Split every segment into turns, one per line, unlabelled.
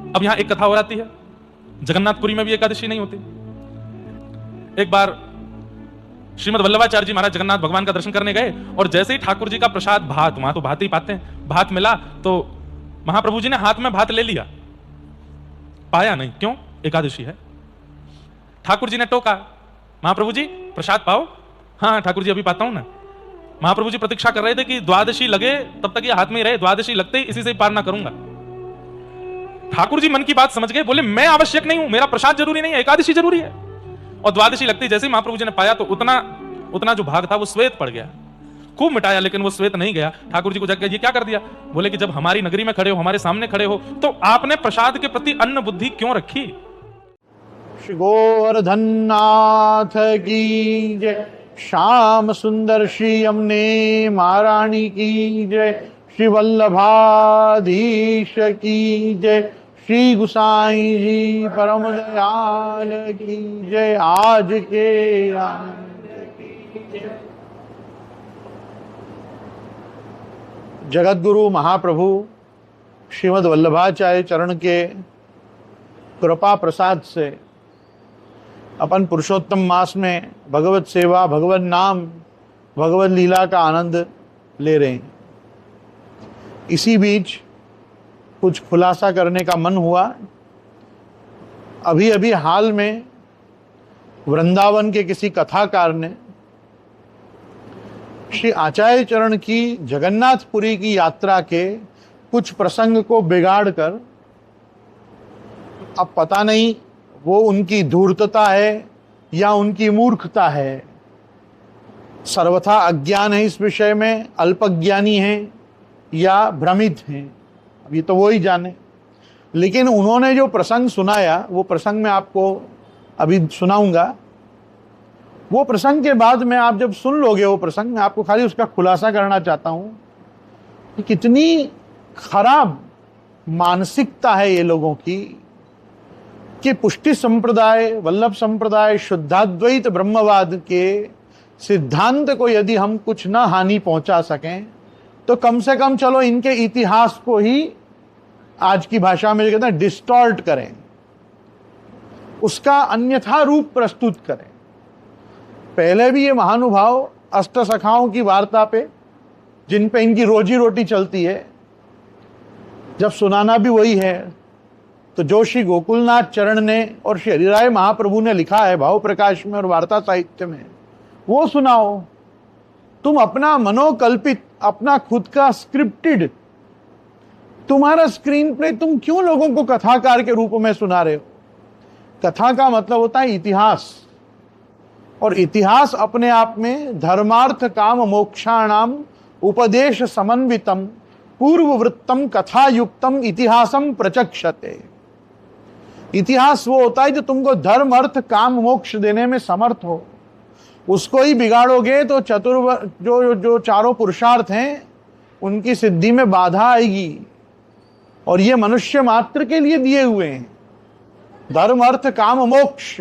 अब यहां एक कथा और आती है, जगन्नाथपुरी में भी एकादशी नहीं होती। एक बार श्रीमद वल्लभाचार्य जी महाराज जगन्नाथ भगवान का दर्शन करने गए और जैसे ही ठाकुर जी का प्रसाद भात, वहां तो भात ही पाते हैं, भात मिला तो महाप्रभु जी ने हाथ में भात ले लिया, पाया नहीं, क्यों? एकादशी है। ठाकुर जी ने टोका, महाप्रभु जी प्रसाद पाओ। हाँ ठाकुर जी अभी पाता हूं ना। महाप्रभु जी प्रतीक्षा कर रहे थे कि द्वादशी लगे तब तक ये हाथ में ही रहे, द्वादशी लगते ही इसी से पार ना करूंगा। ठाकुर जी मन की बात समझ गए, बोले मैं आवश्यक नहीं हूं, मेरा प्रसाद जरूरी नहीं है, एकादशी जरूरी है। और द्वादशी लगती जैसे ही महाप्रभु जी ने पाया तो उतना जो भाग था वो श्वेत पड़ गया। खूब मिटाया लेकिन वो श्वेत नहीं गया। ठाकुर जी को जग गया, ये क्या कर दिया? बोले कि जब हमारी नगरी में खड़े हो, हमारे सामने खड़े हो, तो आपने प्रसाद के प्रति अन्न बुद्धि क्यों रखी?
श्री गोवर्धन नाथ की जय, श्याम सुंदर श्री यमुने महारानी की जय, श्री वल्लभाधीश की जय, श्री गुसाई जी परम दयाल की जय, आज के की जय। जगतगुरु महाप्रभु श्रीमद् वल्लभाचार्य चरण के कृपा प्रसाद से अपन पुरुषोत्तम मास में भगवत सेवा, भगवत नाम, भगवत लीला का आनंद ले रहे हैं। इसी बीच कुछ खुलासा करने का मन हुआ। अभी अभी हाल में वृंदावन के किसी कथाकार ने श्री आचार्य चरण की जगन्नाथपुरी की यात्रा के कुछ प्रसंग को बिगाड़कर, अब पता नहीं वो उनकी धूर्तता है या उनकी मूर्खता है, सर्वथा अज्ञान है इस विषय में, अल्पज्ञानी हैं या भ्रमित हैं, अभी तो वो ही जाने। लेकिन उन्होंने जो प्रसंग सुनाया, वो प्रसंग मैं आपको अभी सुनाऊंगा। वो प्रसंग के बाद में आप जब सुन लोगे वो प्रसंग, मैं आपको खाली उसका खुलासा करना चाहता हूं कि कितनी खराब मानसिकता है ये लोगों की कि पुष्टि संप्रदाय, वल्लभ संप्रदाय, शुद्धाद्वैत ब्रह्मवाद के सिद्धांत को यदि हम कुछ ना हानि पहुंचा सकें तो कम से कम चलो इनके इतिहास को ही आज की भाषा में जो कहते हैं डिस्टॉर्ट करें, उसका अन्यथा रूप प्रस्तुत करें। पहले भी ये महानुभाव अष्ट सखाओं की वार्ता पे, जिन पे इनकी रोजी रोटी चलती है, जब सुनाना भी वही है, तो जो श्री गोकुलनाथ चरण ने और श्री हरिराय महाप्रभु ने लिखा है भाव प्रकाश में और वार्ता साहित्य में, वो सुनाओ। तुम अपना मनोकल्पित, अपना खुद का स्क्रिप्टेड, तुम्हारा स्क्रीन प्ले तुम क्यों लोगों को कथाकार के रूप में सुना रहे हो? कथा का मतलब होता है इतिहास, और इतिहास अपने आप में धर्मार्थ काम मोक्षाणाम उपदेश समन्वितम पूर्ववृत्तम कथायुक्तम इतिहासम प्रचक्षते। इतिहास वो होता है जो तुमको धर्म अर्थ काम मोक्ष देने में समर्थ हो। उसको ही बिगाड़ोगे तो जो चारों पुरुषार्थ हैं उनकी सिद्धि में बाधा आएगी, और ये मनुष्य मात्र के लिए दिए हुए हैं। धर्म अर्थ काम मोक्ष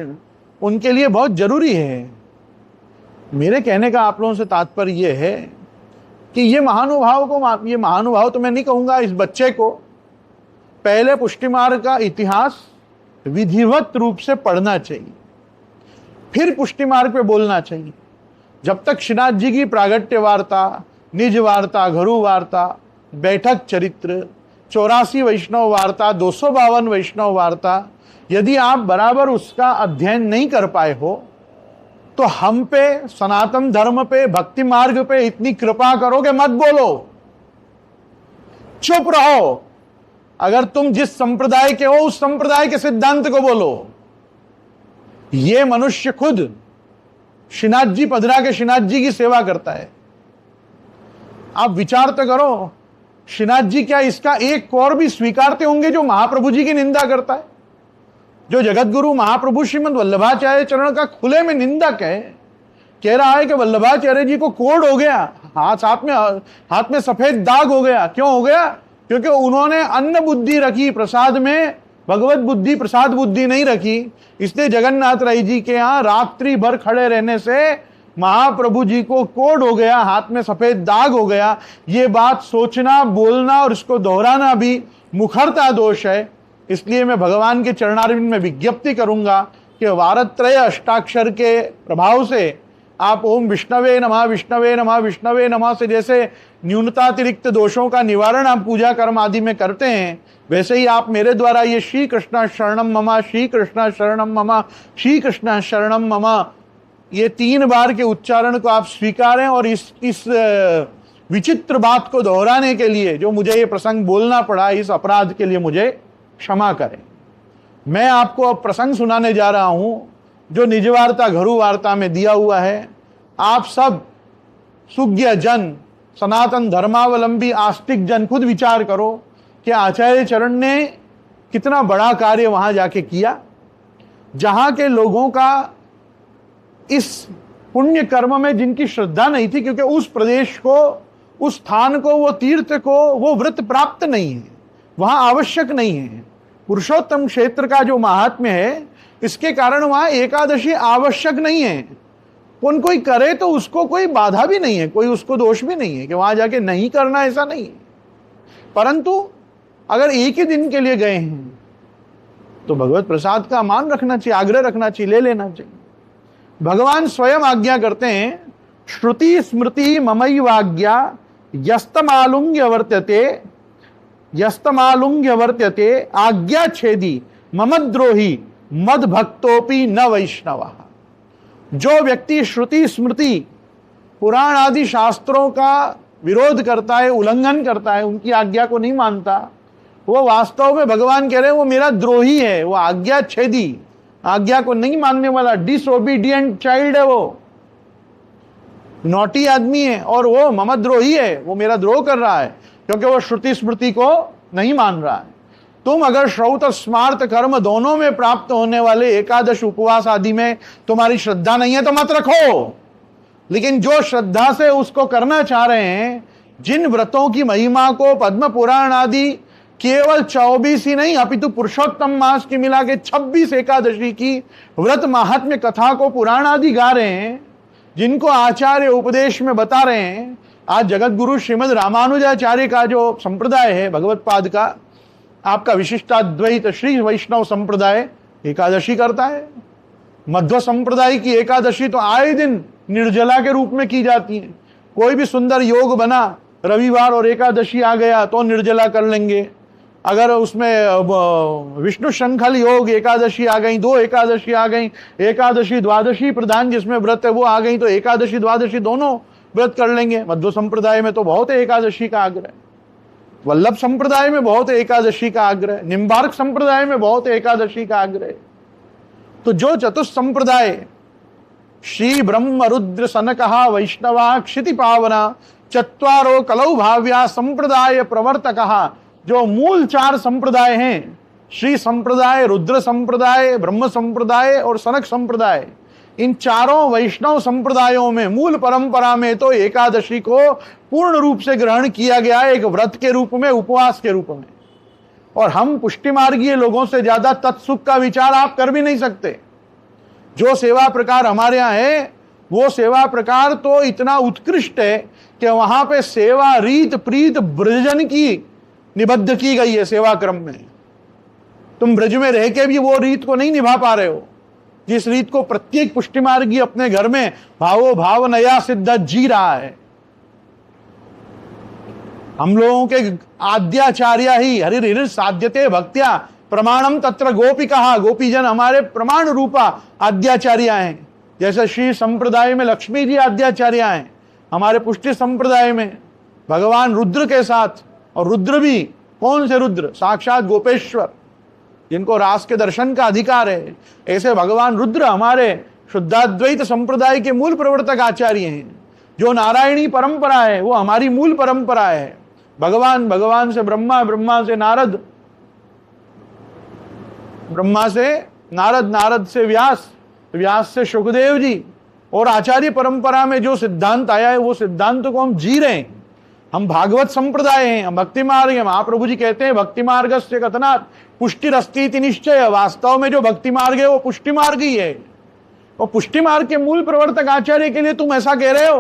उनके लिए बहुत जरूरी है। मेरे कहने का आप लोगों से तात्पर्य यह है कि ये महानुभाव तो मैं नहीं कहूंगा, इस बच्चे को पहले पुष्टि मार्ग का इतिहास विधिवत रूप से पढ़ना चाहिए, फिर पुष्टि मार्ग पे बोलना चाहिए। जब तक श्रीनाथ जी की प्रागट्य वार्ता, निज वार्ता, घरु वार्ता, बैठक चरित्र, 84 वैष्णव वार्ता, 252 वैष्णव वार्ता, यदि आप बराबर उसका अध्ययन नहीं कर पाए हो तो हम पे, सनातन धर्म पे, भक्ति मार्ग पे इतनी कृपा करोगे मत बोलो, चुप रहो। अगर तुम जिस संप्रदाय के हो उस संप्रदाय के सिद्धांत को बोलो। ये मनुष्य खुद श्रीनाथ जी पधरा के श्रीनाथ जी की सेवा करता है। आप विचार तो करो, श्रीनाथ जी क्या इसका एक और भी स्वीकारते होंगे जो महाप्रभु जी की निंदा करता है? जो जगतगुरु महाप्रभु श्रीमद् वल्लभाचार्य चरण का खुले में निंदक है, कह रहा है कि वल्लभाचार्य जी को कोढ़ हो गया, हाथ में सफेद दाग हो गया। क्यों हो गया? क्योंकि उन्होंने अन्न बुद्धि रखी प्रसाद में, भगवत बुद्धि, प्रसाद बुद्धि नहीं रखी। इसलिए जगन्नाथ राय जी के यहाँ रात्रि भर खड़े रहने से महाप्रभु जी को कोढ़ हो गया, हाथ में सफेद दाग हो गया। ये बात सोचना, बोलना और इसको दोहराना भी मुखरता दोष है। इसलिए मैं भगवान के चरणारविंद में विज्ञप्ति करूंगा कि वारत्रय अष्टाक्षर के प्रभाव से आप ओम विष्णवे नमः विष्णवे नमः विष्णवे नमः से जैसे न्यूनतातिरिक्त दोषों का निवारण आप पूजा कर्म आदि में करते हैं, वैसे ही आप मेरे द्वारा ये श्री कृष्ण शरणम मम, श्री कृष्ण शरणम मम, श्री कृष्ण शरणम मम, ये 3 बार के उच्चारण को आप स्वीकारें और इस विचित्र बात को दोहराने के लिए जो मुझे ये प्रसंग बोलना पड़ा, इस अपराध के लिए मुझे क्षमा करें। मैं आपको अब प्रसंग सुनाने जा रहा हूं जो निज वार्ता घरु वार्ता में दिया हुआ है। आप सब सुज्ञ जन, सनातन धर्मावलंबी आस्तिक जन खुद विचार करो कि आचार्य चरण ने कितना बड़ा कार्य वहां जाके किया, जहां के लोगों का इस पुण्य कर्म में जिनकी श्रद्धा नहीं थी, क्योंकि उस प्रदेश को, उस स्थान को, वो तीर्थ को वो व्रत प्राप्त नहीं है, वहां आवश्यक नहीं है। पुरुषोत्तम क्षेत्र का जो महात्म्य है, इसके कारण वहां एकादशी आवश्यक नहीं है। कौन कोई करे तो उसको कोई बाधा भी नहीं है, कोई उसको दोष भी नहीं है कि वहां जाके नहीं करना, ऐसा नहीं है। परंतु अगर एक ही दिन के लिए गए हैं तो भगवत प्रसाद का मान रखना चाहिए, आग्रह रखना चाहिए, ले लेना चाहिए। भगवान स्वयं आज्ञा करते हैं, श्रुति स्मृति ममैवाज्ञा यस्तमालुंग्य वर्त्यते आज्ञा छेदी ममद्रोही मद भक्तोपि न वैष्णव। जो व्यक्ति श्रुति स्मृति पुराण आदि शास्त्रों का विरोध करता है, उल्लंघन करता है, उनकी आज्ञा को नहीं मानता, वो वास्तव में भगवान कह रहे हैं वो मेरा द्रोही है, वो आज्ञा छेदी, आज्ञा को नहीं मानने वाला डिसओबीडियंट चाइल्ड है, वो नॉटी आदमी है और वो ममद्रोही है, वो मेरा द्रोह कर रहा है क्योंकि वो श्रुति स्मृति को नहीं मान रहा है। तुम अगर श्रौत स्मार्त कर्म दोनों में प्राप्त होने वाले एकादश उपवास आदि में तुम्हारी श्रद्धा नहीं है तो मत रखो, लेकिन जो श्रद्धा से उसको करना चाह रहे हैं, जिन व्रतों की महिमा को पद्म पुराण आदि केवल 24 ही नहीं अपितु पुरुषोत्तम मास की मिला के 26 एकादशी की व्रत महात्म्य कथा को पुराण आदि गा रहे हैं, जिनको आचार्य उपदेश में बता रहे हैं। आज जगत गुरु श्रीमद रामानुजाचार्य का जो संप्रदाय है भगवत पाद का, आपका विशिष्टाद्वैत श्री वैष्णव संप्रदाय एकादशी करता है। मध्व संप्रदाय की एकादशी तो आए दिन निर्जला के रूप में की जाती है। कोई भी सुंदर योग बना, रविवार और एकादशी आ गया तो निर्जला कर लेंगे। अगर उसमें विष्णु शंखल योग एकादशी आ गई, 2 एकादशी आ गई, एकादशी द्वादशी प्रधान जिसमें व्रत है वो आ गई, तो एकादशी द्वादशी दोनों व्रत कर लेंगे। मध्व संप्रदाय में तो बहुत है एकादशी का आग्रह, वल्लभ संप्रदाय में बहुत है एकादशी का आग्रह, निम्बार्क संप्रदाय में बहुत है एकादशी का आग्रह। तो जो चतुष संप्रदाय श्री ब्रह्म रुद्र सनकहा वैष्णवा क्षिति पावना चत्वारो कलौ भाव्या संप्रदाय प्रवर्तकहा, जो मूल 4 संप्रदाय हैं, श्री संप्रदाय, रुद्र संप्रदाय, ब्रह्म संप्रदाय और सनक संप्रदाय, इन चारों वैष्णव संप्रदायों में मूल परंपरा में तो एकादशी को पूर्ण रूप से ग्रहण किया गया है, एक व्रत के रूप में, उपवास के रूप में। और हम पुष्टि मार्गीय लोगों से ज्यादा तत्सुख का विचार आप कर भी नहीं सकते। जो सेवा प्रकार हमारे यहाँ है वो सेवा प्रकार तो इतना उत्कृष्ट है कि वहां पे सेवा रीत प्रीत ब्रजन की निबद्ध की गई है। सेवा क्रम में तुम ब्रज में रह के भी वो रीत को नहीं निभा पा रहे हो, जिस रीत को प्रत्येक पुष्टि मार्गी अपने घर में भावो भाव नया सिद्ध जी रहा है। हम लोगों के आद्याचार्य ही हरिर साध्यते भक्त्या प्रमाणम तत्र गोपिका, गोपीजन हमारे प्रमाण रूपा आद्याचार्य हैं। जैसे श्री संप्रदाय में लक्ष्मी जी आद्याचार्य हैं, हमारे पुष्टि संप्रदाय में भगवान रुद्र के साथ, और रुद्र भी कौन से रुद्र, साक्षात गोपेश्वर, जिनको रास के दर्शन का अधिकार है। ऐसे भगवान रुद्र हमारे शुद्धाद्वैत संप्रदाय के मूल प्रवर्तक आचार्य हैं। जो नारायणी परंपरा है वो हमारी मूल परंपरा है। भगवान, भगवान से ब्रह्मा, ब्रह्मा से नारद, ब्रह्मा से नारद, नारद से व्यास, व्यास से शुकदेव जी, और आचार्य परंपरा में जो सिद्धांत आया है वो सिद्धांत को हम जी रहे हैं। हम भागवत संप्रदाय हैं, हम भक्ति मार्ग हैं। महाप्रभु जी कहते हैं भक्ति मार्ग से कथनात् पुष्टिरस्तीति निश्चय। वास्तव में जो भक्ति मार्ग है वो पुष्टि मार्ग ही है। और पुष्टि मार्ग के मूल प्रवर्तक आचार्य के लिए तुम ऐसा कह रहे हो,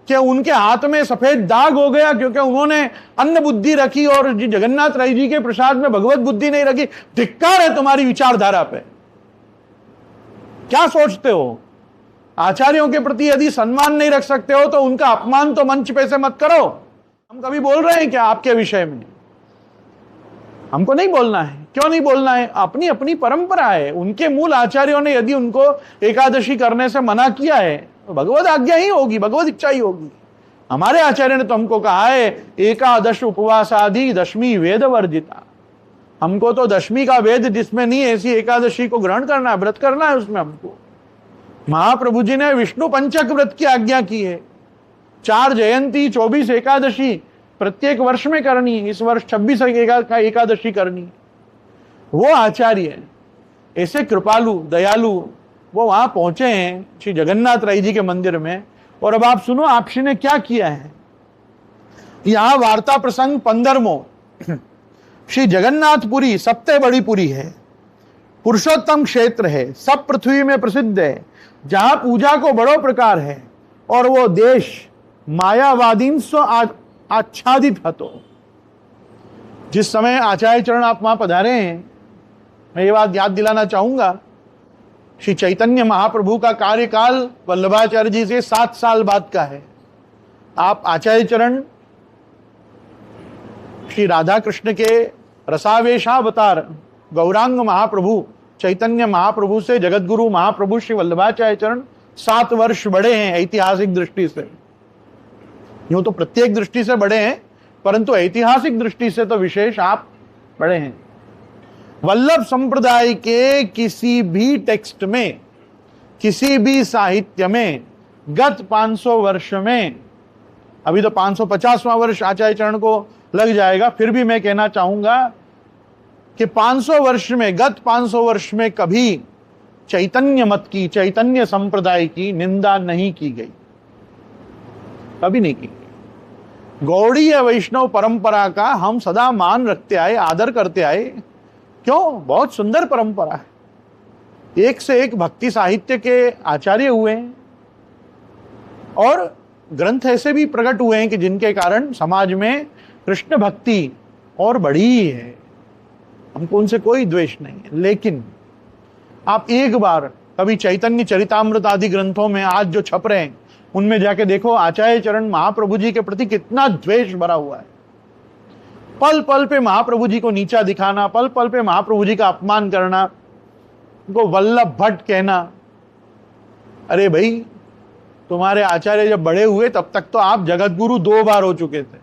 कि उनके हाथ में सफेद दाग हो गया क्योंकि उन्होंने अन्य बुद्धि रखी और जगन्नाथ राय जी के प्रसाद में भगवत बुद्धि नहीं रखी। धिक्कार है तुम्हारी विचारधारा पे। क्या सोचते हो? आचार्यों के प्रति यदि सम्मान नहीं रख सकते हो तो उनका अपमान तो मंच पे से मत करो। हम कभी बोल रहे हैं क्या आपके विषय में? हमको नहीं बोलना है। क्यों नहीं बोलना है? अपनी अपनी परंपरा है। उनके मूल आचार्यों ने यदि उनको एकादशी करने से मना किया है तो भगवत आज्ञा ही होगी, भगवत इच्छा ही होगी। हमारे आचार्य ने तो हमको कहा है एकादश उपवास आदि दशमी वेद वर्जिता। हमको तो दशमी का वेद जिसमें नहीं ऐसी एकादशी को ग्रहण करना है, व्रत करना है उसमें हमको। महाप्रभु जी ने विष्णु पंचक व्रत की आज्ञा की है। 4 जयंती 24 एकादशी प्रत्येक वर्ष में करनी है। इस वर्ष 26 एकादशी करनी है। वो आचार्य ऐसे कृपालु दयालु वो वहां पहुंचे हैं श्री जगन्नाथ राय जी के मंदिर में। और अब आप सुनो आपसी ने क्या किया है। यहां वार्ता प्रसंग 15वां। श्री जगन्नाथपुरी सबसे बड़ी पुरी है, पुरुषोत्तम क्षेत्र है, सब पृथ्वी में प्रसिद्ध है, जहां पूजा को बड़ो प्रकार है। और वो देश मायावादीन से आच्छादित हतो। जिस समय आचार्य चरण आप वहां पधारे हैं, मैं ये बात याद दिलाना चाहूंगा, श्री चैतन्य महाप्रभु का कार्यकाल वल्लभाचार्य जी से 7 साल बाद का है। आप आचार्य चरण श्री राधा कृष्ण के रसावेशावतार गौरांग महाप्रभु चैतन्य महाप्रभु से जगतगुरु महाप्रभु श्री वल्लभाचार्य चरण 7 वर्ष बड़े हैं ऐतिहासिक दृष्टि से। यूं तो प्रत्येक दृष्टि से बड़े हैं, परंतु ऐतिहासिक दृष्टि से तो विशेष आप बड़े हैं। वल्लभ संप्रदाय के किसी भी टेक्स्ट में, किसी भी साहित्य में गत 500 वर्ष में, अभी तो 550वां वर्ष आचार्य चरण को लग जाएगा, फिर भी मैं कहना चाहूंगा कि 500 वर्ष में, गत 500 वर्ष में कभी चैतन्य मत की, चैतन्य संप्रदाय की निंदा नहीं की गई, कभी नहीं की गई। गौड़ीय वैष्णव परंपरा का हम सदा मान रखते आए, आदर करते आए। क्यों? बहुत सुंदर परंपरा है। एक से एक भक्ति साहित्य के आचार्य हुए हैं और ग्रंथ ऐसे भी प्रकट हुए हैं कि जिनके कारण समाज में कृष्ण भक्ति और बढ़ी है। हमको उनसे कोई द्वेष नहीं है। लेकिन आप एक बार कभी चैतन्य चरितामृत आदि ग्रंथों में आज जो छप रहे हैं उनमें जाके देखो आचार्य चरण महाप्रभु जी के प्रति कितना द्वेष भरा हुआ है। पल पल पे महाप्रभु जी को नीचा दिखाना, पल पल पे महाप्रभु जी का अपमान करना, उनको वल्लभ भट्ट कहना। अरे भाई, तुम्हारे आचार्य जब बड़े हुए तब तक तो आप जगत गुरु 2 बार हो चुके थे,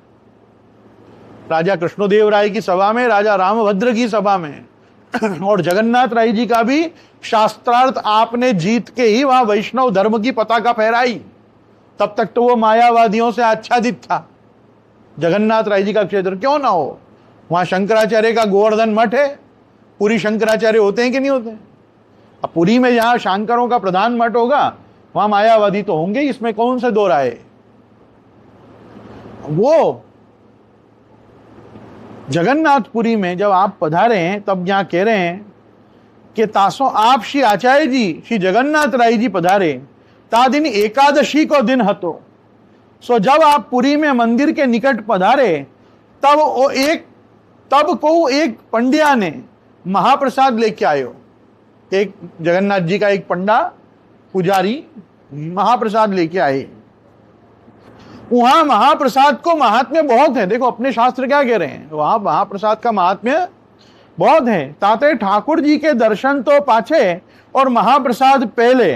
राजा कृष्णदेव राय की सभा में, राजा रामभद्र की सभा में, और जगन्नाथ राय जी का भी शास्त्रार्थ आपने जीत के ही वहां वैष्णव धर्म की पताका फहराई। तब तक तो वो मायावादियों से आच्छादित था जगन्नाथ राय जी का क्षेत्र। क्यों ना हो, वहां शंकराचार्य का गोवर्धन मठ है। पुरी शंकराचार्य होते हैं कि नहीं होते? अब पुरी में जहां शंकरों का प्रधान मठ होगा वहां मायावादी तो होंगे, इसमें कौन से दो राय। वो जगन्नाथपुरी में जब आप पधारे हैं तब यहां कह रहे हैं कि तासो आप श्री आचार्य जी श्री जगन्नाथ राय जी पधारे ता दिन एकादशी को दिन हतो। सो जब आप पुरी में मंदिर के निकट पधारे तब को एक पंड्या ने महाप्रसाद लेके आयो। एक जगन्नाथ जी का एक पंडा पुजारी महाप्रसाद लेके आए। वहां महाप्रसाद को महात्म्य बहुत है। देखो अपने शास्त्र क्या कह रहे हैं, वहां महाप्रसाद का महात्म्य बहुत है। ताते ठाकुर जी के दर्शन तो पाछे और महाप्रसाद पहले।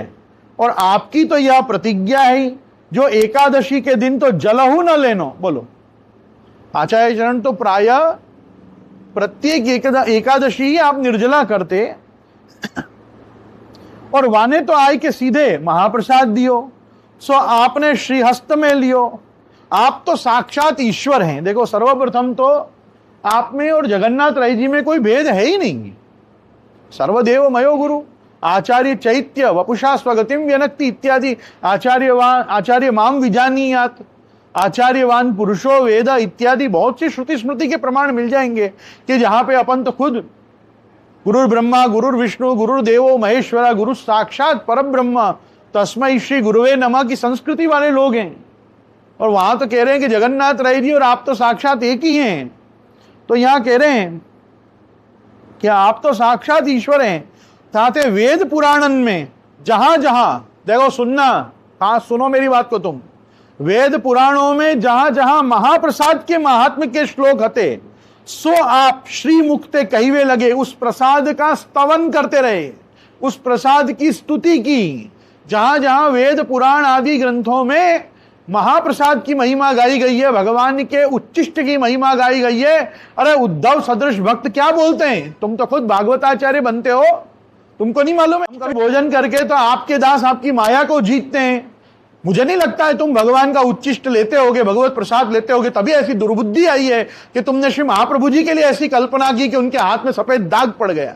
और आपकी तो यह प्रतिज्ञा है जो एकादशी के दिन तो जलहू न लेनो। बोलो, आचार्य चरण तो प्राय प्रत्येक एकादशी ही आप निर्जला करते और वाने तो आए के सीधे महाप्रसाद दियो। सो आपने श्रीहस्त में लियो। आप तो साक्षात ईश्वर हैं। देखो सर्वप्रथम तो आप में और जगन्नाथ राय जी में कोई भेद है ही नहीं। सर्वदेव मयो गुरु, आचार्य चैत्य वपुषा स्वगतिम व्यनक्ति इत्यादि, आचार्य माम विजानीयात, आचार्यवान पुरुषो वेद इत्यादि बहुत सी श्रुति स्मृति के प्रमाण मिल जाएंगे कि जहां पे अपन तो खुद गुरुर ब्रह्मा गुरुर विष्णु गुरुर्देवो महेश्वरा गुरु साक्षात परम ब्रह्म तस्मै श्री गुरुवे नमः की संस्कृति वाले लोग हैं। और वहां तो कह रहे हैं कि जगन्नाथ राय जी और आप तो साक्षात एक ही हैं। तो यहां कह रहे हैं कि आप तो साक्षात ईश्वर हैं। ताते वेद पुराणन में जहां जहां, देखो सुनना, हाँ सुनो मेरी बात को तुम, वेद पुराणों में जहां जहां महाप्रसाद के महात्म्य के श्लोक हते, सो आप श्री मुक्ते कहिवे लगे, उस प्रसाद का स्तवन करते रहे, उस प्रसाद की स्तुति की। जहां जहां वेद पुराण आदि ग्रंथों में महाप्रसाद की महिमा गाई गई है, भगवान के उच्चिष्ट की महिमा गाई गई है, अरे उद्धव सदृश भक्त क्या बोलते हैं? तुम तो खुद भागवताचार्य बनते हो, तुमको नहीं मालूम है? हम कभी भोजन करके तो आपके दास आपकी माया को जीतते हैं। मुझे नहीं लगता है तुम भगवान का उच्चिष्ट लेते होगे, भगवत प्रसाद लेते होगे, तभी ऐसी दुर्बुद्धि आई है कि तुमने श्री महाप्रभु जी के लिए ऐसी कल्पना की कि उनके हाथ में सफेद दाग पड़ गया।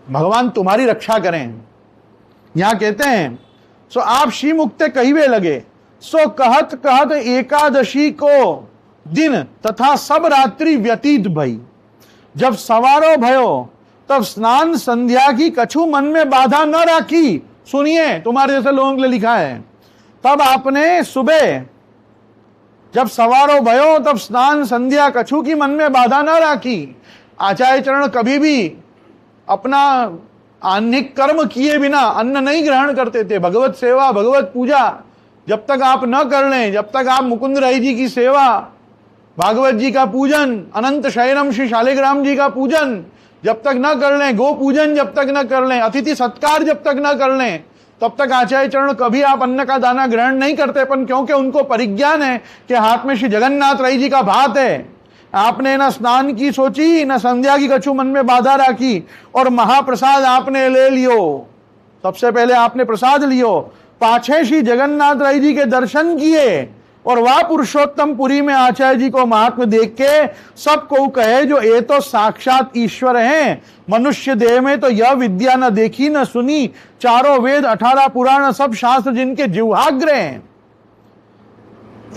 भगवान तुम्हारी रक्षा करें। यहां कहते हैं सो आप श्री मुक्ते कहिवे लगे, सो कहत कहत एकादशी को दिन तथा सब रात्रि व्यतीत भई, जब सवारो भयो तब स्नान संध्या की कछु मन में बाधा न राखी। सुनिए, तुम्हारे जैसे लोगों के लिए लिखा है, तब आपने सुबह जब सवारो भयो तब स्नान संध्या कछु की मन में बाधा न राखी। आचार्य चरण कभी भी अपना आह्निक कर्म किए बिना अन्न नहीं ग्रहण करते थे। भगवत सेवा, भगवत पूजा जब तक आप न कर लें, जब तक आप मुकुंद राय जी की सेवा, भागवत जी का पूजन, अनंत शयनम श्री शालिग्राम जी का पूजन जब तक न कर लें, गो पूजन जब तक न कर लें, अतिथि सत्कार जब तक न कर लें, तब तक आचार्य चरण कभी आप अन्न का दाना ग्रहण नहीं करते। पर क्योंकि उनको परिज्ञान है कि हाथ में श्री जगन्नाथ राय जी का भात है, आपने न स्नान की सोची, न संध्या की कछु मन में बाधा राखी, और महाप्रसाद आपने ले लियो। सबसे पहले आपने प्रसाद लियो, पाछे श्री जगन्नाथ राय जी के दर्शन किए, और वह पुरुषोत्तम पुरी में आचार्य जी को महात्मा देख के सबको कहे जो ये तो साक्षात ईश्वर हैं, मनुष्य देह में तो यह विद्या न देखी न सुनी, चारों वेद 18 पुराण सब शास्त्र जिनके जिह्वाग्र हैं,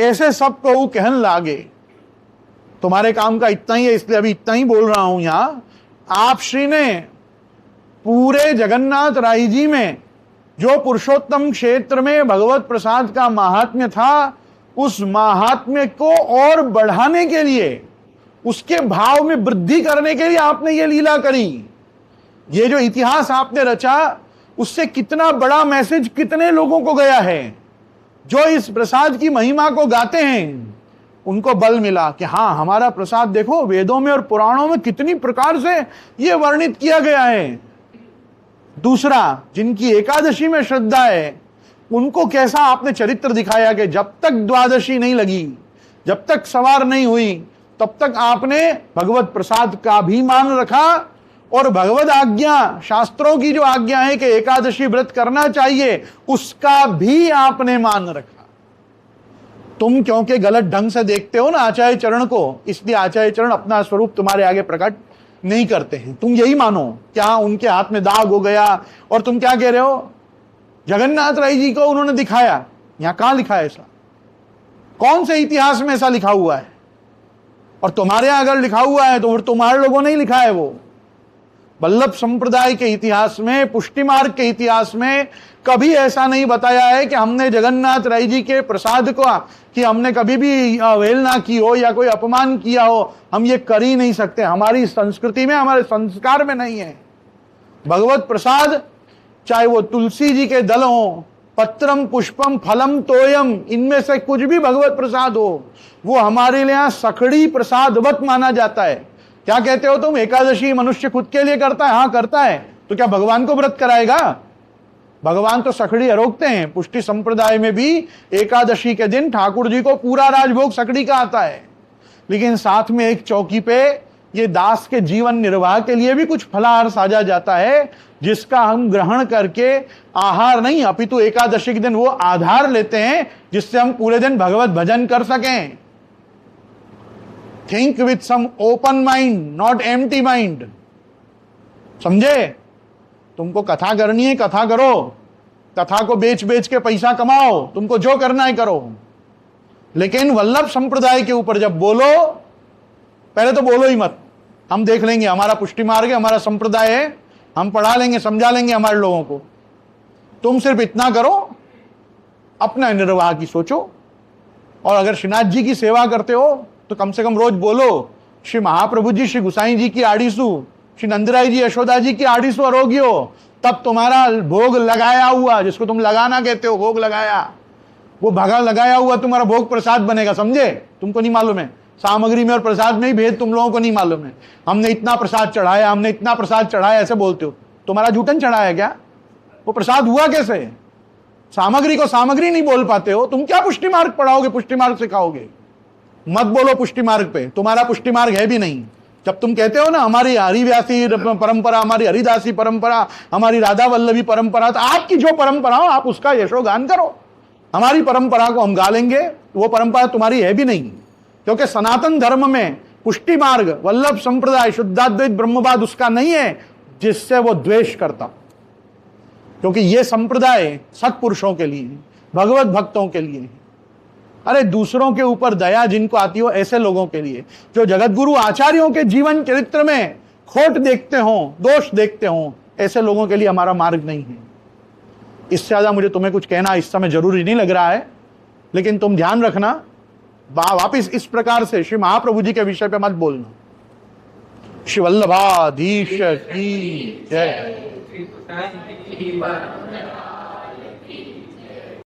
ऐसे सबको कहन लागे। तुम्हारे काम का इतना ही है, इसलिए अभी इतना ही बोल रहा हूं। यहां आप श्री ने पूरे जगन्नाथ राय जी में जो पुरुषोत्तम क्षेत्र में भगवत प्रसाद का महात्म्य था, उस महात्म्य को और बढ़ाने के लिए, उसके भाव में वृद्धि करने के लिए आपने ये लीला करी। ये जो इतिहास आपने रचा, उससे कितना बड़ा मैसेज कितने लोगों को गया है। जो इस प्रसाद की महिमा को गाते हैं उनको बल मिला कि हाँ, हमारा प्रसाद देखो वेदों में और पुराणों में कितनी प्रकार से ये वर्णित किया गया है। दूसरा, जिनकी एकादशी में श्रद्धा है, उनको कैसा आपने चरित्र दिखाया कि जब तक द्वादशी नहीं लगी, जब तक सवार नहीं हुई, तब तक आपने भगवत प्रसाद का भी मान रखा, और भगवत आज्ञा, शास्त्रों की जो आज्ञा है कि एकादशी व्रत करना चाहिए, उसका भी आपने मान रखा। तुम क्योंकि गलत ढंग से देखते हो ना आचार्य चरण को, इसलिए आचार्य चरण अपना स्वरूप तुम्हारे आगे प्रकट नहीं करते हैं। तुम यही मानो क्या उनके हाथ में दाग हो गया, और तुम क्या कह रहे हो जगन्नाथ राय जी को उन्होंने दिखाया। यहां कहां लिखा है ऐसा? कौन से इतिहास में ऐसा लिखा हुआ है? और तुम्हारे यहां अगर लिखा हुआ है तो फिर तुम्हारे लोगों ने ही लिखा है। वो वल्लभ संप्रदाय के इतिहास में, पुष्टि मार्ग के इतिहास में कभी ऐसा नहीं बताया है कि हमने जगन्नाथ राय जी के प्रसाद को कि हमने कभी भी अवहेलना की हो या कोई अपमान किया हो। हम ये कर ही नहीं सकते, हमारी संस्कृति में, हमारे संस्कार में नहीं है। भगवत प्रसाद, चाहे वो तुलसी जी के दल हो, पत्रम पुष्पम फलम तोयम, इनमें से कुछ भी भगवत प्रसाद हो, वो हमारे लिए यहां सखड़ी प्रसादवत माना जाता है। क्या कहते हो तुम? एकादशी मनुष्य खुद के लिए करता है? हाँ करता है। तो क्या भगवान को व्रत कराएगा? भगवान तो सखड़ी अरोगते हैं। पुष्टि संप्रदाय में भी एकादशी के दिन ठाकुर जी को पूरा राजभोग सखड़ी का आता है, लेकिन साथ में एक चौकी पे ये दास के जीवन निर्वाह के लिए भी कुछ फलाहार साजा जाता है, जिसका हम ग्रहण करके आहार नहीं अपितु एकादशी के दिन वो आधार लेते हैं जिससे हम पूरे दिन भगवत भजन कर सकें। Think with some open mind, not empty mind. समझे? तुमको कथा करनी है, कथा करो, कथा को बेच बेच के पैसा कमाओ, तुमको जो करना है करो, लेकिन वल्लभ संप्रदाय के ऊपर जब बोलो, पहले तो बोलो ही मत। हम देख लेंगे, हमारा पुष्टि मार्ग है, हमारा संप्रदाय है, हम पढ़ा लेंगे, समझा लेंगे हमारे लोगों को। तुम सिर्फ इतना करो, अपना निर्वाह की सोचो और अगर श्रीनाथ जी की सेवा करते हो तो कम से कम रोज बोलो श्री महाप्रभु जी, श्री गुसाई जी की आड़ीसू, श्री नंदराय जी, यशोदा जी की आड़ीसू आरोग्यो, तब तुम्हारा भोग लगाया हुआ, जिसको तुम लगाना कहते हो, भोग लगाया, वो भगा लगाया हुआ तुम्हारा भोग प्रसाद बनेगा। समझे? तुमको नहीं मालूम है, सामग्री में और प्रसाद में ही भेद तुम लोगों को नहीं मालूम है। हमने इतना प्रसाद चढ़ाया, हमने इतना प्रसाद चढ़ाया, ऐसे बोलते हो। तुम्हारा जूठन चढ़ाया क्या? वो प्रसाद हुआ कैसे? सामग्री को सामग्री नहीं बोल पाते हो। तुम क्या पुष्टि मार्ग पढ़ाओगे, पुष्टि मार्ग सिखाओगे? मत बोलो पुष्टि मार्ग पे, तुम्हारा पुष्टि मार्ग है भी नहीं। जब तुम कहते हो ना हमारी हरिव्यासी परंपरा, हमारी हरिदासी परंपरा, हमारी राधा वल्लभी परंपरा, तो आपकी जो परंपरा हो आप उसका यशोगान करो। हमारी परंपरा को हम गा लेंगे, वो परंपरा तुम्हारी है भी नहीं। क्योंकि सनातन धर्म में पुष्टि मार्ग, वल्लभ संप्रदाय, शुद्धाद्वैत ब्रह्मवाद उसका नहीं है जिससे वो द्वेष करता। क्योंकि ये संप्रदाय सत्पुरुषों के लिए है, भगवत भक्तों के लिए है। अरे दूसरों के ऊपर दया जिनको आती हो ऐसे लोगों के लिए, जो जगतगुरु आचार्यों के जीवन चरित्र में खोट देखते हो, दोष देखते हो, ऐसे लोगों के लिए हमारा मार्ग नहीं है। इससे ज्यादा मुझे तुम्हें कुछ कहना इस समय जरूरी नहीं लग रहा है, लेकिन तुम ध्यान रखना, वापिस इस प्रकार से श्री महाप्रभु जी के विषय पे मत बोलना। श्री वल्लभाधीश की जय।